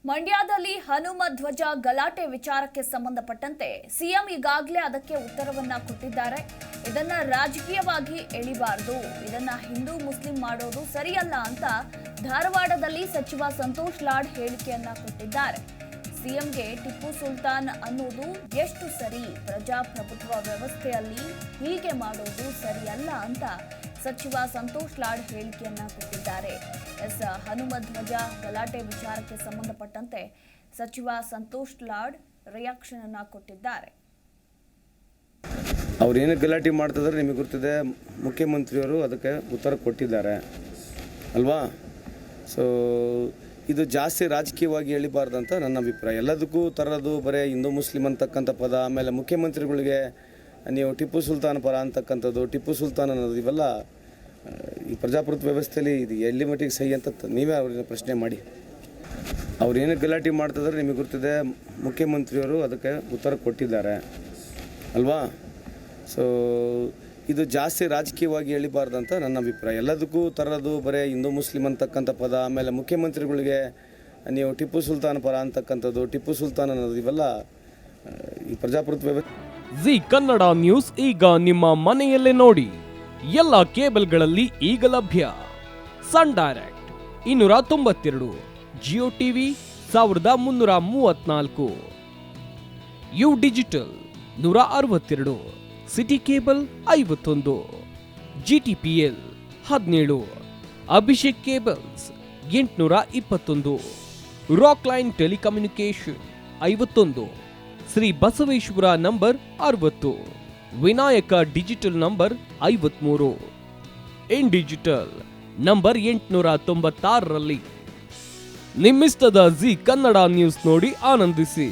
ಮಂಡ್ಯದಲ್ಲಿ ಹನುಮ ಧ್ವಜ ಗಲಾಟೆ ವಿಚಾರಕ್ಕೆ ಸಂಬಂಧಪಟ್ಟಂತೆ ಸಿಎಂ ಈಗಾಗಲೇ ಅದಕ್ಕೆ ಉತ್ತರವನ್ನ ಕೊಟ್ಟಿದ್ದಾರೆ. ಇದನ್ನ ರಾಜಕೀಯವಾಗಿ ಎಳಿಬಾರದು, ಇದನ್ನ ಹಿಂದೂ ಮುಸ್ಲಿಂ ಮಾಡೋದು ಸರಿಯಲ್ಲ ಅಂತ ಧಾರವಾಡದಲ್ಲಿ ಸಚಿವ ಸಂತೋಷ್ ಲಾಡ್ ಹೇಳಿಕೆಯನ್ನ ಕೊಟ್ಟಿದ್ದಾರೆ. ಸಿಎಂಗೆ ಟಿಪ್ಪು ಸುಲ್ತಾನ್ ಅನ್ನೋದು ಎಷ್ಟು ಸರಿ, ಪ್ರಜಾಪ್ರಭುತ್ವ ವ್ಯವಸ್ಥೆಯಲ್ಲಿ ಹೀಗೆ ಮಾಡೋದು ಸರಿಯಲ್ಲ ಅಂತ ಸಚಿವ ಸಂತೋಷ್ ಲಾಡ್ ಹೇಳಿಕೆಯನ್ನ ಕೊಟ್ಟಿದ್ದಾರೆ. ಹನುಮ ಧ್ವಜ ಗಲಾಟೆ ವಿಚಾರಕ್ಕೆ ಸಂಬಂಧಪಟ್ಟಂತೆ ಸಚಿವ ಸಂತೋಷ್ ಲಾಡ್ ರಿಯಾಕ್ಷನ್ ಅನ್ನ ಕೊಟ್ಟಿದ್ದಾರೆ. ಅವ್ರೇನು ಗಲಾಟೆ ಮಾಡ್ತಿದ್ರೆ ನಿಮಗೆ ಗೊತ್ತಿದೆ, ಮುಖ್ಯಮಂತ್ರಿಯವರು ಅದಕ್ಕೆ ಉತ್ತರ ಕೊಟ್ಟಿದ್ದಾರೆ ಅಲ್ವಾ. ಸೊ ಇದು ಜಾಸ್ತಿ ರಾಜಕೀಯವಾಗಿ ಎಳಿಬಾರ್ದಂತ ನನ್ನ ಅಭಿಪ್ರಾಯ. ಎಲ್ಲದಕ್ಕೂ ತರೋದು ಬರೀ ಹಿಂದೂ ಮುಸ್ಲಿಂ ಅಂತಕ್ಕಂಥ ಪದ, ಆಮೇಲೆ ಮುಖ್ಯಮಂತ್ರಿಗಳಿಗೆ ನೀವು ಟಿಪ್ಪು ಸುಲ್ತಾನ್ ಪರ ಅಂತಕ್ಕಂಥದ್ದು, ಟಿಪ್ಪು ಸುಲ್ತಾನ್ ಅನ್ನೋದು, ಇವೆಲ್ಲ ಈ ಪ್ರಜಾಪ್ರಭುತ್ವ ವ್ಯವಸ್ಥೆಯಲ್ಲಿ ಇದು ಎಲ್ಲಿ ಮಟ್ಟಿಗೆ ಸಹಿ ಅಂತ ನೀವೇ ಅವ್ರನ್ನ ಪ್ರಶ್ನೆ ಮಾಡಿ. ಅವ್ರೇನು ಗಲಾಟೆ ಮಾಡ್ತಿದ್ರೆ ನಿಮಗೆ ಗೊತ್ತಿದೆ, ಮುಖ್ಯಮಂತ್ರಿಯವರು ಅದಕ್ಕೆ ಉತ್ತರ ಕೊಟ್ಟಿದ್ದಾರೆ ಅಲ್ವಾ. ಸೊ ಇದು ಜಾಸ್ತಿ ರಾಜಕೀಯವಾಗಿ ಎಳಿಬಾರ್ದಂತ ನನ್ನ ಅಭಿಪ್ರಾಯ. ಎಲ್ಲದಕ್ಕೂ ತರೋದು ಬರೀ ಹಿಂದೂ ಮುಸ್ಲಿಂ ಅಂತಕ್ಕಂಥ ಪದ, ಆಮೇಲೆ ಮುಖ್ಯಮಂತ್ರಿಗಳಿಗೆ ನೀವು ಟಿಪ್ಪು ಸುಲ್ತಾನ್ ಪರ ಅಂತಕ್ಕಂಥದ್ದು, ಟಿಪ್ಪು ಸುಲ್ತಾನ್ ಅನ್ನೋದು, ಇವೆಲ್ಲ ಈ ಪ್ರಜಾಪ್ರಭುತ್ವ ವ್ಯವಸ್ಥೆ. ಜಿ ಕನ್ನಡ ನ್ಯೂಸ್ ಈಗ ನಿಮ್ಮ ಮನೆಯಲ್ಲೇ ನೋಡಿ. ಎಲ್ಲ ಕೇಬಲ್ಗಳಲ್ಲಿ ಈಗ ಲಭ್ಯ. Sun Direct 292, Jio TV 1334, U digital 162, city cable 51, GTPL 17, Abhishek cables 821, rock line telecommunication 51, Shri Basaveshwara number 60, Vinayaka digital number 53, in digital number 896ರಲ್ಲಿ. ನಿಮ್ಮಿಸ್ತದ ಜಿ ಕನ್ನಡ ನ್ಯೂಸ್ ನೋಡಿ ಆನಂದಿಸಿ.